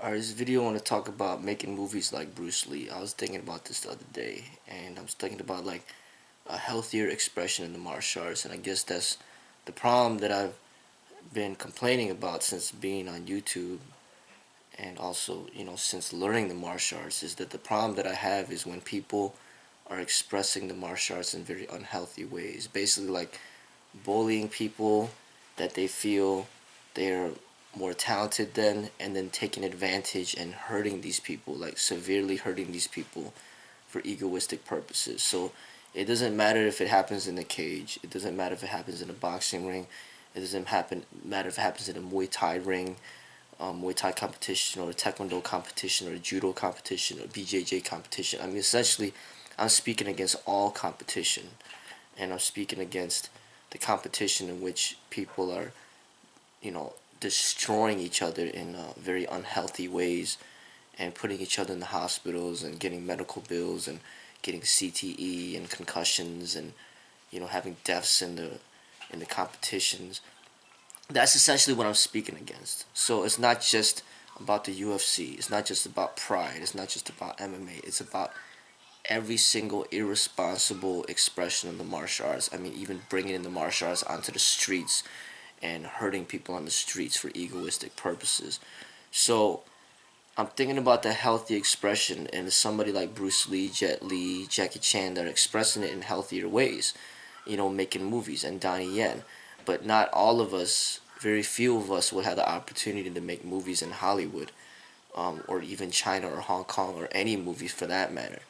Alright, this video I want to talk about making movies like Bruce Lee. I was thinking about this the other day, and I was thinking about like a healthier expression in the martial arts, and I guess that's the problem that I've been complaining about since being on YouTube, and also, since learning the martial arts, is that the problem that I have is when people are expressing the martial arts in very unhealthy ways. Basically, like bullying people that they feel they're more talented than, and then taking advantage and hurting these people, like severely hurting these people for egoistic purposes. So it doesn't matter if it happens in a cage, it doesn't matter if it happens in a boxing ring, it doesn't matter if it happens in a Muay Thai ring, Muay Thai competition, or a Taekwondo competition, or a Judo competition, or BJJ competition. I mean, essentially, I'm speaking against all competition, and I'm speaking against the competition in which people are, destroying each other in very unhealthy ways, and putting each other in the hospitals and getting medical bills and getting CTE and concussions, and having deaths in the competitions. That's essentially what I'm speaking against. So it's not just about the UFC. It's not just about Pride. It's not just about MMA. It's about every single irresponsible expression of the martial arts. I mean, even bringing in the martial arts onto the streets and hurting people on the streets for egoistic purposes. So I'm thinking about the healthy expression, and somebody like Bruce Lee, Jet Li, Jackie Chan that are expressing it in healthier ways, making movies, and Donnie Yen. But not all of us, very few of us, would have the opportunity to make movies in Hollywood, or even China or Hong Kong, or any movies for that matter.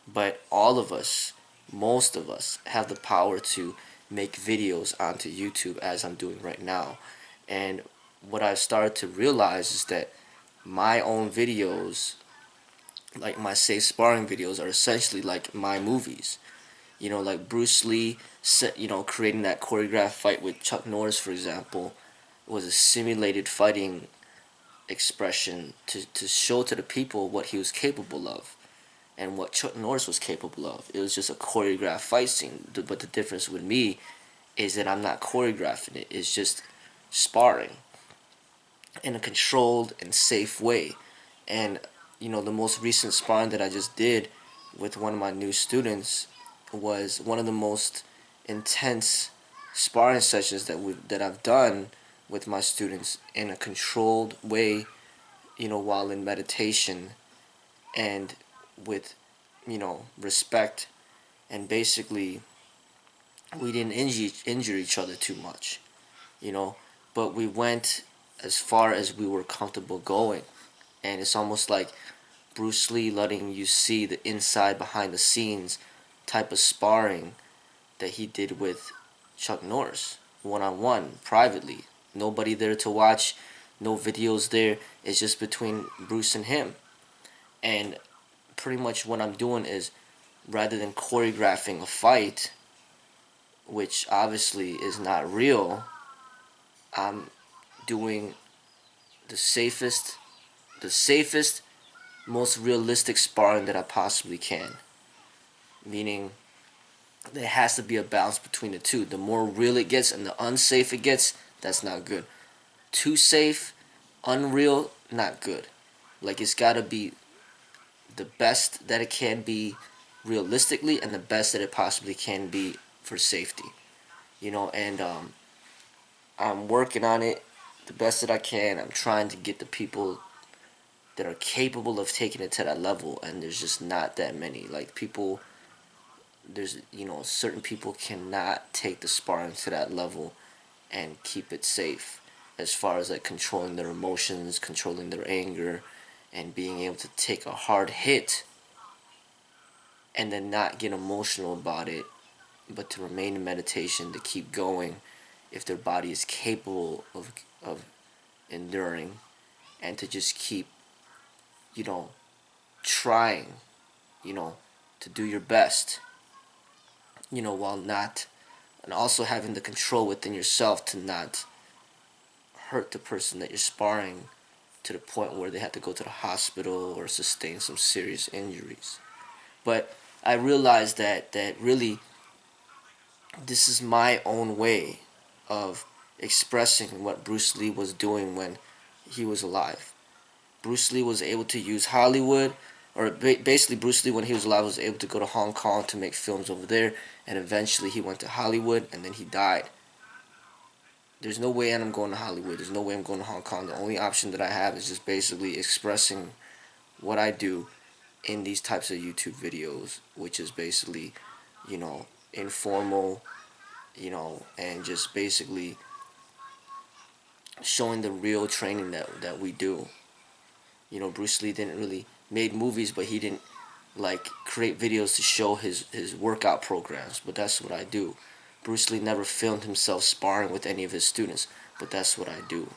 But all of us, most of us, have the power to make videos onto YouTube, as I'm doing right now. And what I've started to realize is that my own videos, like my safe sparring videos, are essentially like my movies. Like Bruce Lee, creating that choreographed fight with Chuck Norris, for example, was a simulated fighting expression to show to the people what he was capable of and what Chuck Norris was capable of. It was just a choreographed fight scene. But the difference with me is that I'm not choreographing it. It's just sparring in a controlled and safe way. And the most recent sparring that I just did with one of my new students was one of the most intense sparring sessions that I've done with my students in a controlled way, while in meditation, and with respect, and basically we didn't injure each other too much, you know but we went as far as we were comfortable going. And it's almost like Bruce Lee letting you see the inside, behind the scenes type of sparring that he did with Chuck Norris, one on one, privately. Nobody there to watch, no videos there. It's just between Bruce and him. And pretty much what I'm doing is, rather than choreographing a fight, which obviously is not real, I'm doing the safest, the safest, most realistic sparring that I possibly can. Meaning, there has to be a balance between the two. The more real it gets and the unsafe it gets, that's not good. Too safe, unreal, not good. Like, it's gotta be the best that it can be realistically, and the best that it possibly can be for safety. And I'm working on it the best that I can. I'm trying to get the people that are capable of taking it to that level, and there's just not that many. Like, people, there's, certain people cannot take the sparring to that level and keep it safe, as far as like controlling their emotions, controlling their anger, and being able to take a hard hit and then not get emotional about it, but to remain in meditation, to keep going if their body is capable of enduring, and to just keep, you know, trying, you know, to do your best, while not, and also having the control within yourself to not hurt the person that you're sparring to the point where they have to go to the hospital or sustain some serious injuries. But I realized that really this is my own way of expressing what Bruce Lee was doing when he was alive. Bruce Lee was able to use Hollywood, or basically Bruce Lee when he was alive was able to go to Hong Kong to make films over there, and eventually he went to Hollywood, and then he died. There's no way I'm going to Hollywood. There's no way I'm going to Hong Kong. The only option that I have is just basically expressing what I do in these types of YouTube videos, which is basically, informal, and just basically showing the real training that we do. Bruce Lee didn't really made movies, but he didn't like create videos to show his workout programs. But that's what I do. Bruce Lee never filmed himself sparring with any of his students, but that's what I do.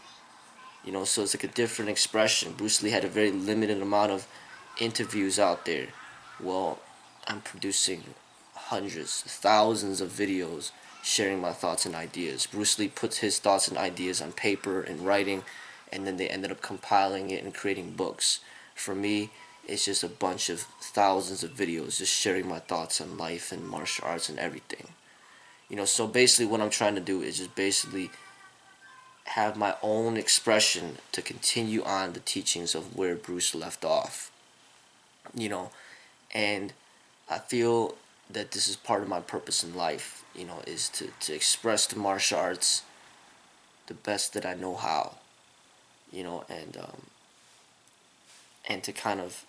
So it's like a different expression. Bruce Lee had a very limited amount of interviews out there. Well, I'm producing hundreds, thousands of videos sharing my thoughts and ideas. Bruce Lee puts his thoughts and ideas on paper and writing, and then they ended up compiling it and creating books. For me, it's just a bunch of thousands of videos just sharing my thoughts on life and martial arts and everything. So basically what I'm trying to do is just basically have my own expression to continue on the teachings of where Bruce left off. And I feel that this is part of my purpose in life, is to express the martial arts the best that I know how, and to kind of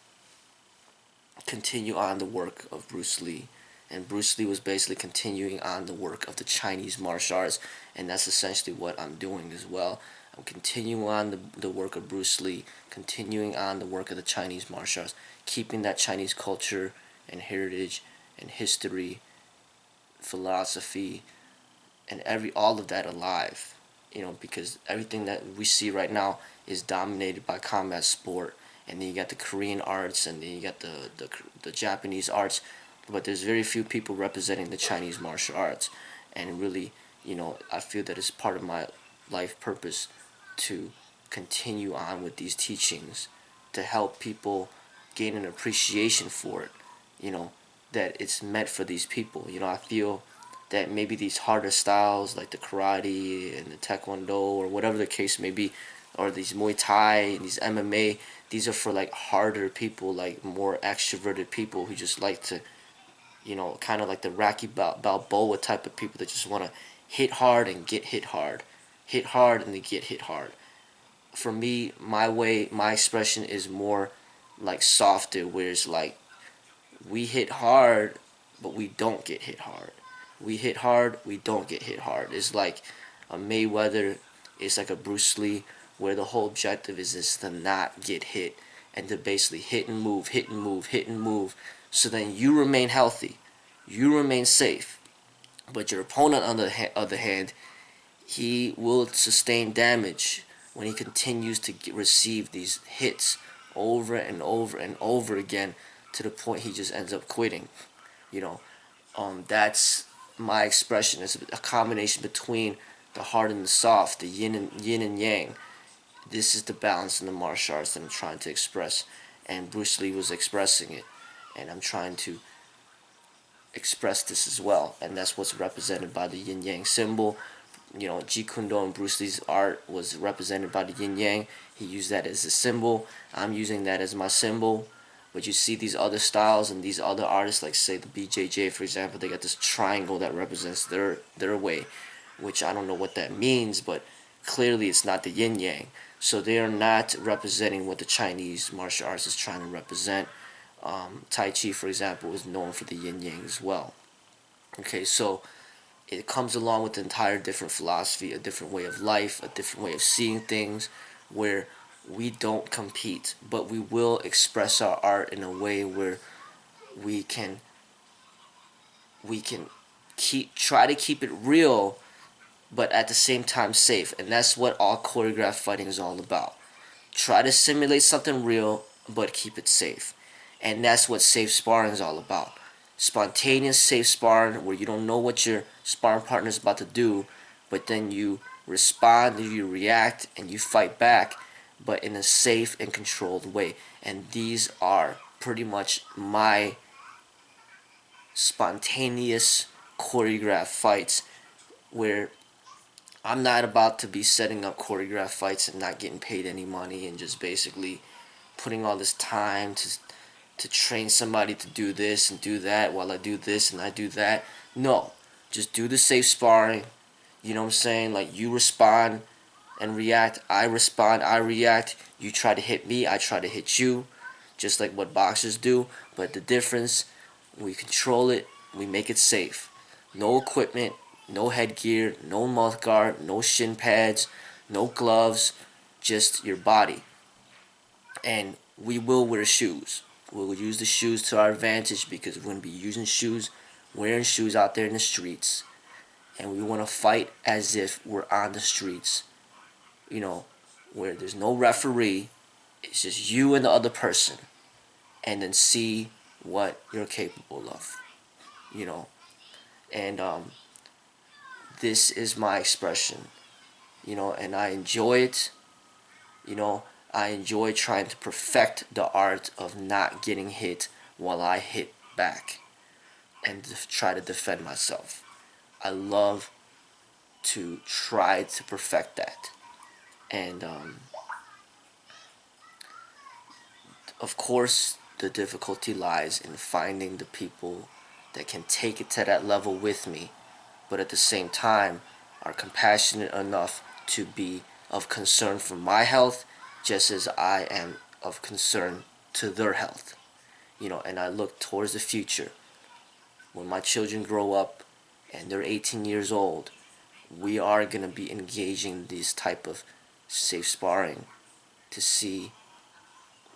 continue on the work of Bruce Lee. And Bruce Lee was basically continuing on the work of the Chinese martial arts, and that's essentially what I'm doing as well. I'm continuing on the work of Bruce Lee, continuing on the work of the Chinese martial arts, keeping that Chinese culture and heritage and history, philosophy, and all of that alive. Because everything that we see right now is dominated by combat sport, and then you got the Korean arts, and then you got the Japanese arts, but there's very few people representing the Chinese martial arts. And really, I feel that it's part of my life purpose to continue on with these teachings, to help people gain an appreciation for it, that it's meant for these people. I feel that maybe these harder styles like the karate and the taekwondo or whatever the case may be, or these Muay Thai and these MMA, these are for like harder people, like more extroverted people who just like to, kind of like the Rocky Balboa type of people that just want to hit hard and get hit hard and they get hit hard. For me, my expression is more like softer, where it's like we hit hard, but we don't get hit hard. We hit hard, we don't get hit hard. It's like a Mayweather, it's like a Bruce Lee, where the whole objective is just to not get hit and to basically hit and move, hit and move, hit and move, so then you remain healthy, you remain safe. But your opponent, on the other hand, he will sustain damage when he continues to receive these hits over and over and over again, to the point he just ends up quitting. You know, that's my expression. It's a combination between the hard and the soft, the yin and yang. This is the balance in the martial arts that I'm trying to express, and Bruce Lee was expressing it, and I'm trying to express this as well, and that's what's represented by the yin yang symbol. Jeet Kune Do and Bruce Lee's art was represented by the yin yang. He used that as a symbol. I'm using that as my symbol. But you see these other styles and these other artists, like say the BJJ, for example, they got this triangle that represents their way, which I don't know what that means, but clearly it's not the yin yang. So they are not representing what the Chinese martial arts is trying to represent. Tai Chi, for example, is known for the yin yang as well. Okay, so it comes along with an entire different philosophy, a different way of life, a different way of seeing things, where we don't compete, but we will express our art in a way where we can try to keep it real, but at the same time safe. And that's what all choreographed fighting is all about. Try to simulate something real, but keep it safe. And that's what safe sparring is all about. Spontaneous safe sparring, where you don't know what your sparring partner is about to do, but then you respond, you react, and you fight back, but in a safe and controlled way. And these are pretty much my spontaneous choreographed fights, where I'm not about to be setting up choreographed fights and not getting paid any money and just basically putting all this time to train somebody to do this and do that while I do this and I do that. No, just do the safe sparring. You know what I'm saying? Like, you respond and react, I respond, I react. You try to hit me, I try to hit you, just like what boxers do. But the difference, we control it, we make it safe. No equipment, no headgear, no mouth guard, no shin pads, no gloves, just your body. And we will wear shoes. We'll use the shoes to our advantage because we're going to be using shoes, wearing shoes out there in the streets. And we want to fight as if we're on the streets, you know, where there's no referee. It's just you and the other person, and then see what you're capable of, you know. And this is my expression, you know, and I enjoy it. You know, I enjoy trying to perfect the art of not getting hit while I hit back and try to defend myself. I love to try to perfect that. And of course, the difficulty lies in finding the people that can take it to that level with me, but at the same time are compassionate enough to be of concern for my health just as I am of concern to their health. You know, and I look towards the future. When my children grow up and they're 18 years old, we are going to be engaging this type of safe sparring to see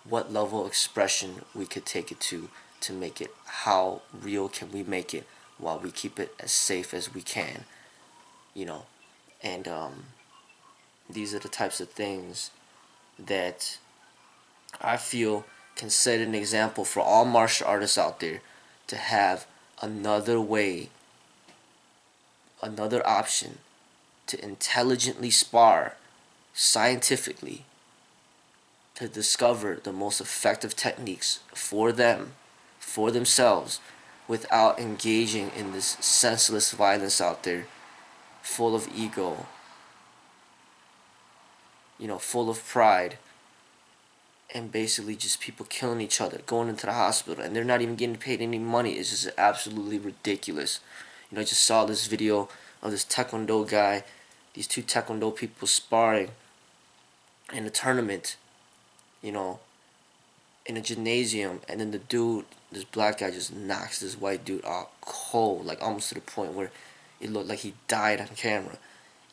what level of expression we could take it to make it, how real can we make it while we keep it as safe as we can, you know. And these are the types of things that I feel can set an example for all martial artists out there to have another way, another option to intelligently spar scientifically, to discover the most effective techniques for them, for themselves, without engaging in this senseless violence out there, full of ego, you know, full of pride, and basically just people killing each other, going into the hospital, and they're not even getting paid any money. It's just absolutely ridiculous. You know, I just saw this video of this Taekwondo guy, these two Taekwondo people sparring in a tournament, you know, in a gymnasium, and then the dude, this black guy, just knocks this white dude out cold, like almost to the point where it looked like he died on camera.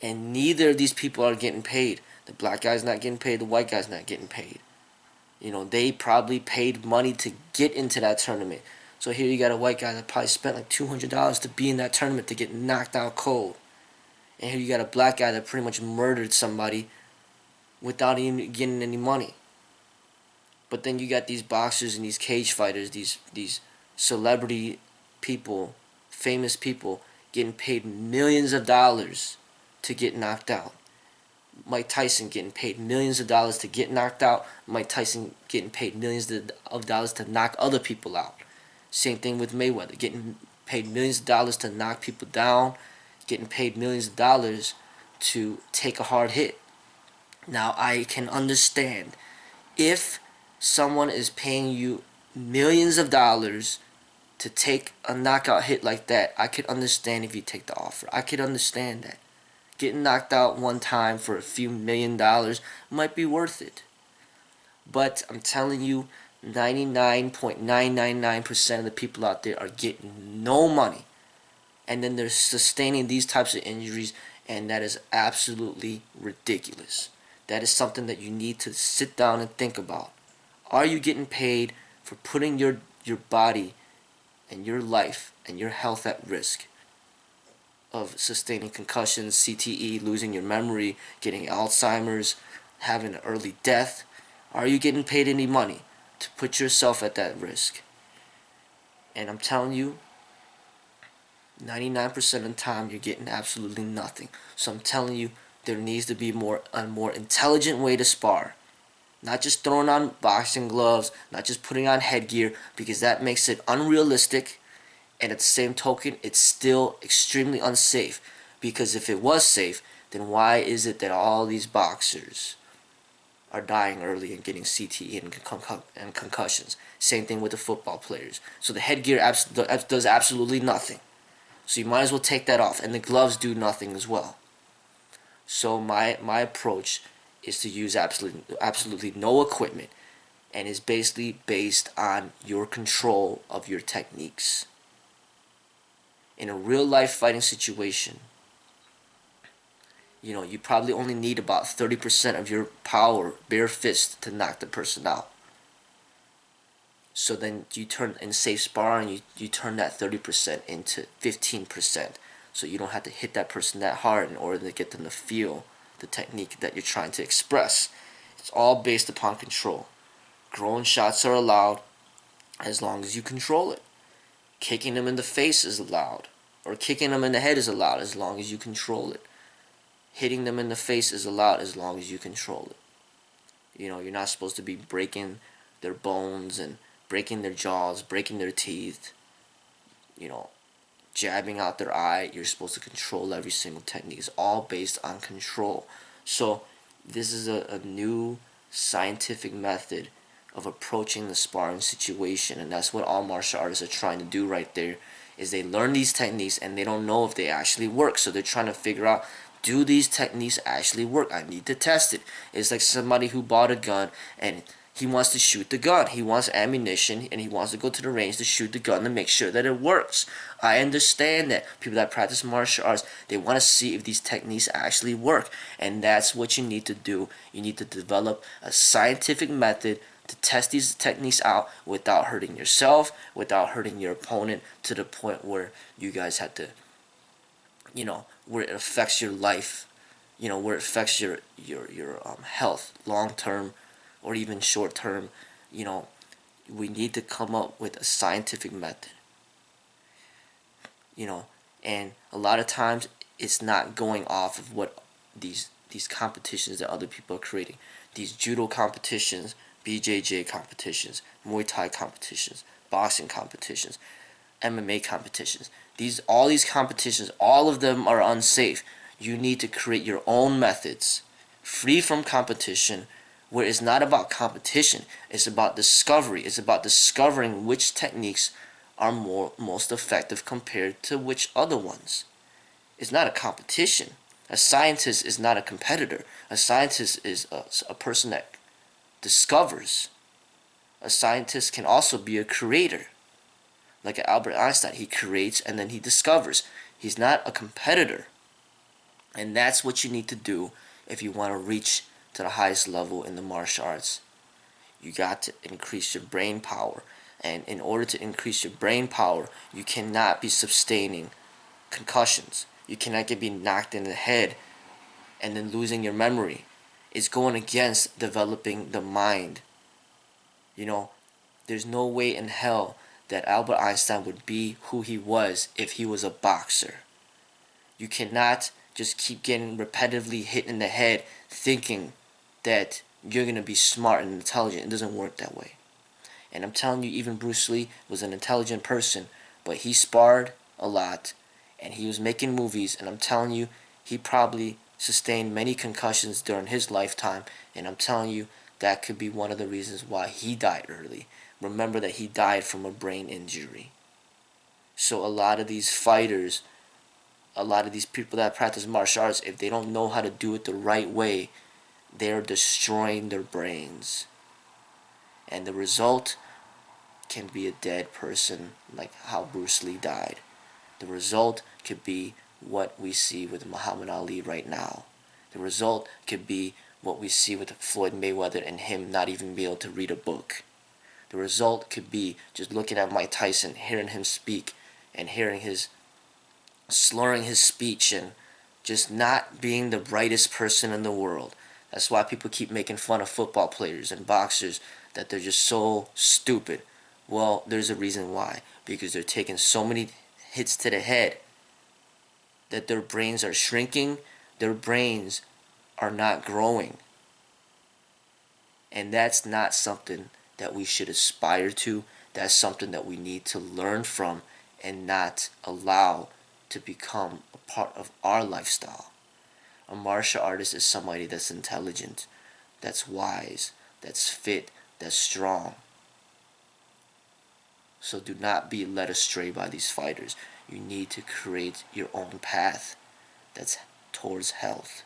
And neither of these people are getting paid. The black guy's not getting paid, the white guy's not getting paid. You know, they probably paid money to get into that tournament. So here you got a white guy that probably spent like $200 to be in that tournament to get knocked out cold. And here you got a black guy that pretty much murdered somebody without even getting any money. But then you got these boxers and these cage fighters, these celebrity people, famous people, getting paid millions of dollars to get knocked out. Mike Tyson getting paid millions of dollars to get knocked out. Mike Tyson getting paid millions of dollars to knock other people out. Same thing with Mayweather, getting paid millions of dollars to knock people down, getting paid millions of dollars to take a hard hit. Now, I can understand if someone is paying you millions of dollars to take a knockout hit like that. I could understand if you take the offer. I could understand that. Getting knocked out one time for a few $1,000,000 might be worth it. But I'm telling you, 99.999% of the people out there are getting no money. And then they're sustaining these types of injuries, and that is absolutely ridiculous. That is something that you need to sit down and think about. Are you getting paid for putting your body and your life and your health at risk of sustaining concussions, CTE, losing your memory, getting Alzheimer's, having an early death? Are you getting paid any money to put yourself at that risk? And I'm telling you, 99% of the time you're getting absolutely nothing. So I'm telling you, there needs to be a more intelligent way to spar. Not just throwing on boxing gloves, not just putting on headgear, because that makes it unrealistic. And at the same token, it's still extremely unsafe. Because if it was safe, then why is it that all these boxers are dying early and getting CTE and concussions. Same thing with the football players. So the headgear does absolutely nothing. So you might as well take that off. And the gloves do nothing as well. So my approach is to use absolutely no equipment, and is basically based on your control of your techniques. In a real life fighting situation, you probably only need about 30% of your power, bare fist, to knock the person out. So then you turn, in safe sparring, you turn that 30% into 15%. So you don't have to hit that person that hard in order to get them to feel the technique that you're trying to express. It's all based upon control. Grown shots are allowed as long as you control it. Kicking them in the face is allowed, or kicking them in the head is allowed as long as you control it. Hitting them in the face is allowed as long as you control it. You're not supposed to be breaking their bones and breaking their jaws, breaking their teeth, jabbing out their eye. You're supposed to control every single technique. It's all based on control. So this is a new scientific method of approaching the sparring situation, and that's what all martial artists are trying to do right there. Is they learn these techniques and they don't know if they actually work, so they're trying to figure out, do these techniques actually work? I need to test it. It's like somebody who bought a gun and he wants to shoot the gun. He wants ammunition and he wants to go to the range to shoot the gun to make sure that it works. I understand that people that practice martial arts, they want to see if these techniques actually work, and that's what you need to do. You need to develop a scientific method to test these techniques out without hurting yourself, without hurting your opponent, to the point where you guys have to, where it affects your life, where it affects your health long term or even short term. We need to come up with a scientific method. And a lot of times it's not going off of what these competitions that other people are creating. These judo competitions, BJJ competitions, Muay Thai competitions, boxing competitions, MMA competitions. All these competitions, all of them are unsafe. You need to create your own methods, free from competition, where it's not about competition. It's about discovery. It's about discovering which techniques are most effective compared to which other ones. It's not a competition. A scientist is not a competitor. A scientist is a person that discovers. A scientist can also be a creator. Like Albert Einstein, he creates and then he discovers. He's not a competitor. And that's what you need to do if you want to reach to the highest level in the martial arts. You got to increase your brain power. And in order to increase your brain power, you cannot be sustaining concussions. You cannot be knocked in the head and then losing your memory. It's going against developing the mind. There's no way in hell that Albert Einstein would be who he was if he was a boxer. You cannot just keep getting repetitively hit in the head thinking that you're going to be smart and intelligent. It doesn't work that way. And I'm telling you, even Bruce Lee was an intelligent person, but he sparred a lot and he was making movies, and I'm telling you, he probably sustained many concussions during his lifetime, and I'm telling you, that could be one of the reasons why he died early. Remember that he died from a brain injury. So a lot of these fighters, a lot of these people that practice martial arts, if they don't know how to do it the right way, they're destroying their brains. And the result can be a dead person, like how Bruce Lee died. The result could be what we see with Muhammad Ali right now. The result could be what we see with Floyd Mayweather and him not even be able to read a book. The result could be just looking at Mike Tyson, hearing him speak and hearing his slurring his speech and just not being the brightest person in the world. That's why people keep making fun of football players and boxers, that they're just so stupid. Well, there's a reason why. Because they're taking so many hits to the head that their brains are shrinking, their brains are not growing. And that's not something that we should aspire to. That's something that we need to learn from and not allow to become a part of our lifestyle. A martial artist is somebody that's intelligent. that's wise, that's fit, that's strong. So do not be led astray by these fighters. You need to create your own path that's towards health.